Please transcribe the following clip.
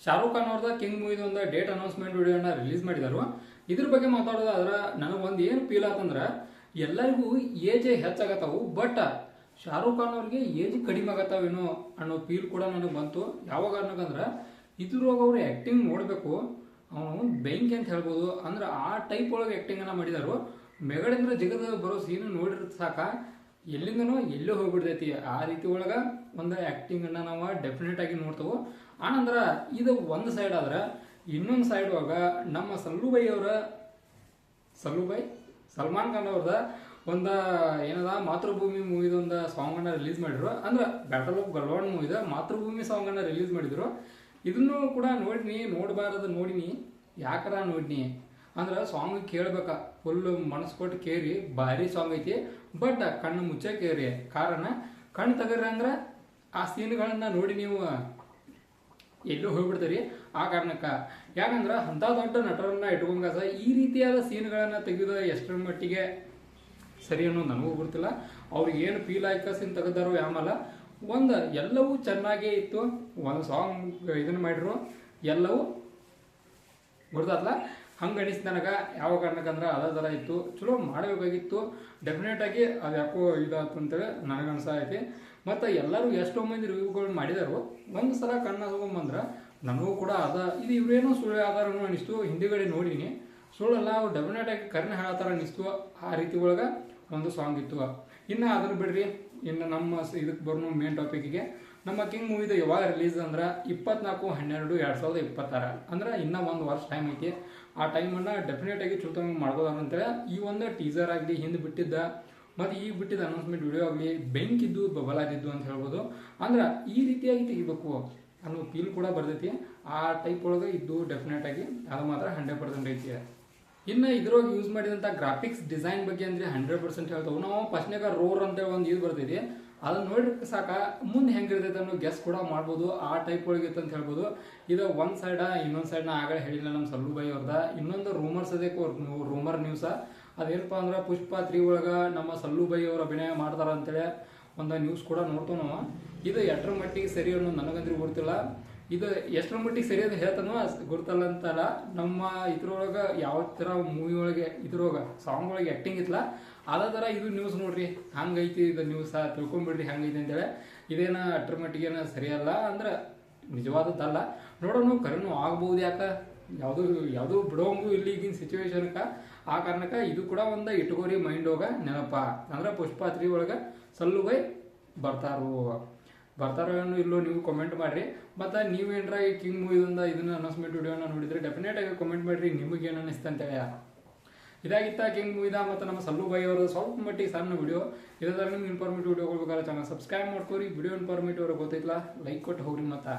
ಶಾರುಖ್ ಖಾನ್ ಅವ್ರದ ಕಿಂಗ್ ಮೂವಿದ ಒಂದು date announcement ವಿಡಿಯೋನ ರಿಲೀಸ್ ಮಾಡಿದರು. ಇದ್ರ ಬಗ್ಗೆ ಮಾತಾಡೋದಾದ್ರೆ ನನಗೊಂದು ಏನು ಫೀಲ್ ಆತಂದ್ರೆ ಎಲ್ಲರಿಗೂ ಏಜ್ ಹೆಚ್ಚಾಗತ್ತಾವು, ಬಟ್ ಶಾರುಖ್ ಖಾನ್ ಅವ್ರಿಗೆ ಏಜ್ ಕಡಿಮೆ ಆಗತ್ತಾವೇನೋ ಅನ್ನೋ ಫೀಲ್ ಕೂಡ ನನಗೆ ಬಂತು. ಯಾವಾಗ ಅನ್ನೋಕಂದ್ರೆ ಇದ್ರೊಳಗೆ ಅವ್ರು ಆ್ಯಕ್ಟಿಂಗ್ ನೋಡಬೇಕು, ಅವನು ಬೆಂಕಿ ಅಂತ ಹೇಳ್ಬೋದು. ಅಂದ್ರೆ ಆ ಟೈಪ್ ಒಳಗೆ ಆ್ಯಕ್ಟಿಂಗನ್ನು ಮಾಡಿದರು. ಮೆಗಡೆಂದ್ರೆ ಜಗದ ಬರೋ ಸೀನ್ ನೋಡಿರೋದು ಸಾಕ ಎಲ್ಲಿಂದನೋ ಎಲ್ಲೋ ಹೋಗ್ಬಿಡ್ತೈತಿ. ಆ ರೀತಿ ಒಳಗೆ ಒಂದು ಆ್ಯಕ್ಟಿಂಗನ್ನು ನಾವು ಡೆಫಿನೆಟ್ ಆಗಿ ನೋಡ್ತೇವೆ. ಆನಂತರ ಇದು ಒಂದು ಸೈಡ್ ಆದ್ರೆ ಇನ್ನೊಂದು ಸೈಡ್ ಒಳಗೆ ನಮ್ಮ ಸಲ್ಮಾನ್ ಖಾನ್ ಅವ್ರದ ಒಂದು ಏನದ ಮಾತೃಭೂಮಿ ಮೂವಿದ ಒಂದು ಸಾಂಗನ್ನು ರಿಲೀಸ್ ಮಾಡಿದ್ರು. ಅಂದ್ರೆ ಬ್ಯಾಟಲ್ ಆಫ್ ಗಲ್ವಾನ್ ಮೂವಿದ ಮಾತೃಭೂಮಿ ಸಾಂಗನ್ನು ರಿಲೀಸ್ ಮಾಡಿದ್ರು. ಇದನ್ನು ಕೂಡ ನೋಡಿನಿ, ನೋಡಬಾರದು ನೋಡಿನಿ, ಯಾಕಾರ ನೋಡಿನಿ ಅಂದ್ರೆ ಸಾಂಗ್ ಕೇಳ್ಬೇಕ, ಫುಲ್ ಮನಸ್ಸು ಕೊಟ್ಟು ಕೇರಿ, ಭಾರಿ ಸಾಂಗ್ ಐತಿ. ಬಟ್ ಕಣ್ಣು ಮುಚ್ಚೆ ಕೇರಿ, ಕಾರಣ ಕಣ್ಣು ತೆಗರಿ ಅಂದ್ರೆ ಆ ಸೀನ್ಗಳನ್ನ ನೋಡಿ ನೀವು ಎಲ್ಲೂ ಹೋಗ್ಬಿಡ್ತೀರಿ. ಆ ಕಾರಣಕ್ಕೆ ಯಾಕಂದ್ರೆ ಅಂಥ ದೊಡ್ಡ ನಟರನ್ನ ಇಟ್ಕೊಂಡಾಗ ಈ ರೀತಿಯಾದ ಸೀನ್ಗಳನ್ನು ತೆಗೆದು ಎಷ್ಟರ ಮಟ್ಟಿಗೆ ಸರಿ ಅನ್ನೋದು ನನಗೂ ಗೊತ್ತಿಲ್ಲ. ಅವ್ರಿಗೆ ಏನು ಫೀಲ್ ಆಯ್ಕ ಸೀನ್ ತೆಗೆದಾರೋ ಆಮೇಲೆ ಒಂದು ಎಲ್ಲವೂ ಚೆನ್ನಾಗೇ ಇತ್ತು. ಒಂದು ಸಾಂಗ್ ಇದನ್ನು ಮಾಡಿದ್ರು, ಎಲ್ಲವೂ ಗೊತ್ತಾಗ್ತಲ್ಲ. ಹಂಗೆ ಅನಿಸ್ತು ನನಗೆ. ಯಾವ ಕಾರಣಕ್ಕಂದ್ರೆ ಅದೇ ಥರ ಇತ್ತು, ಚಲೋ ಮಾಡಬೇಕಾಗಿತ್ತು. ಡೆಫಿನೆಟ್ ಆಗಿ ಅದು ಯಾಕೋ ಇದಾಯ್ತು ಅಂತೇಳಿ ನನಗೆ ಅನ್ಸೈತಿ. ಮತ್ತು ಎಲ್ಲರೂ ಎಷ್ಟೋ ಮಂದಿ ರಿವ್ಯೂಗಳು ಮಾಡಿದಾರು. ಒಂದು ಸಲ ಕಣ್ಣು ತಗೊಂಬಂದ್ರೆ ನನಗೂ ಕೂಡ ಇದು ಇವರೇನೋ ಸುಳ್ಳು ಆಧಾರನೂ ಅನಿಸ್ತು. ಹಿಂದಿಗಡೆ ನೋಡಿನಿ, ಸುಳ್ಳಲ್ಲ, ಅವ್ರು ಡೆಫಿನೆಟ್ ಆಗಿ ಕರ್ನ ಹೇಳ್ತಾರ ಅನಿಸ್ತು. ಆ ರೀತಿ ಒಳಗೆ ಒಂದು ಸಾಂಗ್ ಇತ್ತು. ಇನ್ನು ಅದನ್ನು ಬಿಡ್ರಿ, ಇನ್ನು ನಮ್ಮ ಇದಕ್ಕೆ ಬರೋ ಮೇನ್ ಟಾಪಿಕ್ಗೆ, ನಮ್ಮ ಕಿಂಗ್ ಮೂವಿದು ಯಾವಾಗ ರಿಲೀಸ್ ಅಂದ್ರೆ 24/12/2026 ಅಂದ್ರೆ ಇನ್ನೂ ಒಂದು ವರ್ಷ ಟೈಮ್ ಐತಿ. ಆ ಟೈಮನ್ನು ಡೆಫಿನೆಟ್ ಆಗಿ ಚೂತಂಗೆ ಮಾಡ್ಬೋದಾರ ಅಂತೇಳಿ ಈ ಒಂದು ಟೀಸರ್ ಆಗಲಿ, ಹಿಂದೆ ಬಿಟ್ಟಿದ್ದ ಮತ್ತು ಈಗ ಬಿಟ್ಟಿದ್ದ ಅನೌನ್ಸ್ಮೆಂಟ್ ವಿಡಿಯೋ ಆಗಲಿ ಬೆಂಕಿದ್ದು ಬಬಲಾದಿದ್ದು ಅಂತ ಹೇಳ್ಬೋದು. ಅಂದ್ರೆ ಈ ರೀತಿಯಾಗಿ ತೆಗಿಬೇಕು ಅನ್ನೋ ಫೀಲ್ ಕೂಡ ಬರ್ತೈತಿ. ಆ ಟೈಪ್ ಒಳಗೆ ಇದ್ದು ಡೆಫಿನೆಟ್ ಆಗಿ ಅದು ಮಾತ್ರ 100% ಐತಿ. ಇನ್ನು ಇದ್ರೊಳಗೆ ಯೂಸ್ ಮಾಡಿದಂಥ ಗ್ರಾಫಿಕ್ಸ್ ಡಿಸೈನ್ ಬಗ್ಗೆ ಅಂದರೆ 100% ಹೇಳ್ತಾವೆ. ನಾವು ಫಸ್ಟ್ನಾಗ ರೋರ್ ಅಂತೇಳಿ ಒಂದು ಇದು ಬರ್ತೈತಿ, ಅದನ್ನ ನೋಡಿದ್ರೆ ಸಾಕ ಮುಂದೆ ಹೆಂಗಿರ್ತೈತೆ ಅನ್ನೋ ಗೆಸ್ ಕೂಡ ಮಾಡ್ಬೋದು. ಆ ಟೈಪ್ ಒಳಗೆ ಇತ್ತು ಅಂತ ಹೇಳ್ಬೋದು. ಇದು ಒಂದು ಸೈಡ, ಇನ್ನೊಂದು ಸೈಡ್ನ ಆಗಲೇ ಹೇಳಿಲ್ಲ ನಮ್ಮ ಸಲ್ಲು ಬೈ ಅವ್ರದ. ಇನ್ನೊಂದು ರೂಮರ್ಸ್ ಅದೇ ರೂಮರ್ ನ್ಯೂಸ, ಅದೇನಪ್ಪ ಅಂದ್ರೆ ಪುಷ್ಪ 3 ಒಳಗೆ ನಮ್ಮ ಸಲ್ಲು ಬೈ ಅವರು ಅಭಿನಯ ಮಾಡ್ತಾರೆ ಅಂತೇಳಿ ಒಂದು ನ್ಯೂಸ್ ಕೂಡ ನೋಡ್ತೇವೆ ನಾವು. ಇದು ಎಷ್ಟರ ಮಟ್ಟಿಗೆ ಸರಿ ಅನ್ನೋದು ನನಗಂದ್ರೆ ಗೊತ್ತಿಲ್ಲ. ಇದು ಎಷ್ಟರ ಮಟ್ಟಿಗೆ ಸರಿ ಅಂತ ಹೇಳ್ತಾನೋ ಗೊತ್ತಲ್ಲ ಅಂತಲ್ಲ. ನಮ್ಮ ಇದ್ರೊಳಗೆ ಯಾವ ಥರ ಮೂವಿ ಒಳಗೆ ಇದ್ರೊಳಗೆ ಸಾಂಗ್ ಒಳಗೆ ಆ್ಯಕ್ಟಿಂಗ್ ಇತ್ತಲ್ಲ, ಅದೇ ಥರ ಇದು ನ್ಯೂಸ್ ನೋಡ್ರಿ, ಹಂಗೈತಿ ಇದು ನ್ಯೂಸ, ತಿಳ್ಕೊಂಬಿಡ್ರಿ ಹಂಗೈತಿ ಅಂತೇಳಿ. ಇದೇನ ಅಷ್ಟರ ಮಟ್ಟಿಗೇನ ಸರಿಯಲ್ಲ, ಅಂದ್ರೆ ನಿಜವಾದದ್ದಲ್ಲ. ನೋಡೋಣ ಕರೆನೂ ಆಗ್ಬೋದು. ಯಾಕೆ ಯಾವುದೂ ಬಿಡೋಂಗೂ ಇಲ್ಲಿ ಈಗಿನ ಸಿಚುವೇಶನ್ಗೆ. ಆ ಕಾರಣಕ್ಕೆ ಇದು ಕೂಡ ಒಂದು ಇಟ್ಕೋರಿ ಮೈಂಡ್ ಹೋಗ ನೆನಪ. ಅಂದ್ರೆ ಪುಷ್ಪ 3 ಒಳಗೆ ಸಲ್ಲು ಬೈ ಬರ್ತಾರೋ ಏನೋ ಇಲ್ಲೋ ನೀವು ಕಮೆಂಟ್ ಮಾಡಿರಿ. ಮತ್ತು ನೀವೇನರ ಈ ಕಿಂಗ್ ಮೂವಿದಿಂದ ಇದನ್ನ ಅನೌನ್ಸ್ಮೆಂಟ್ ವಿಡಿಯೋನ ನೋಡಿದರೆ ಡೆಫಿನೆಟ್ ಆಗಿ ಕಮೆಂಟ್ ಮಾಡಿರಿ, ನಿಮಗೆ ಏನು ಅನ್ನಿಸ್ತು ಅಂತೇಳಿ. ಇದಾಗಿತ್ತ ಕಿಂಗ್ ಮೂವಿದ ಮತ್ತು ನಮ್ಮ ಸಲ್ಲು ಬೈ ಅವರು ಸ್ವಲ್ಪ ಮಟ್ಟಿಗೆ ಸಣ್ಣ ವಿಡಿಯೋ. ಇದಾದ್ರೆ ನಿಮ್ಗೆ ಇನ್ಫಾರ್ಮೇಟಿವ್ ವಿಡಿಯೋ ಕೊಡ್ಬೇಕಾದ್ರೆ ಚಾನಲ್ ಸಬ್ಸ್ಕ್ರೈಬ್ ಮಾಡ್ಕೋರಿ. ವಿಡಿಯೋ ಇನ್ಫಾರ್ಮೇಟಿವ್ ಅವ್ರಿಗೆ ಗೊತ್ತೈತಲ್ಲ, ಲೈಕ್ ಕೊಟ್ಟು ಹೋಗ್ರಿ. ಮತ್ತು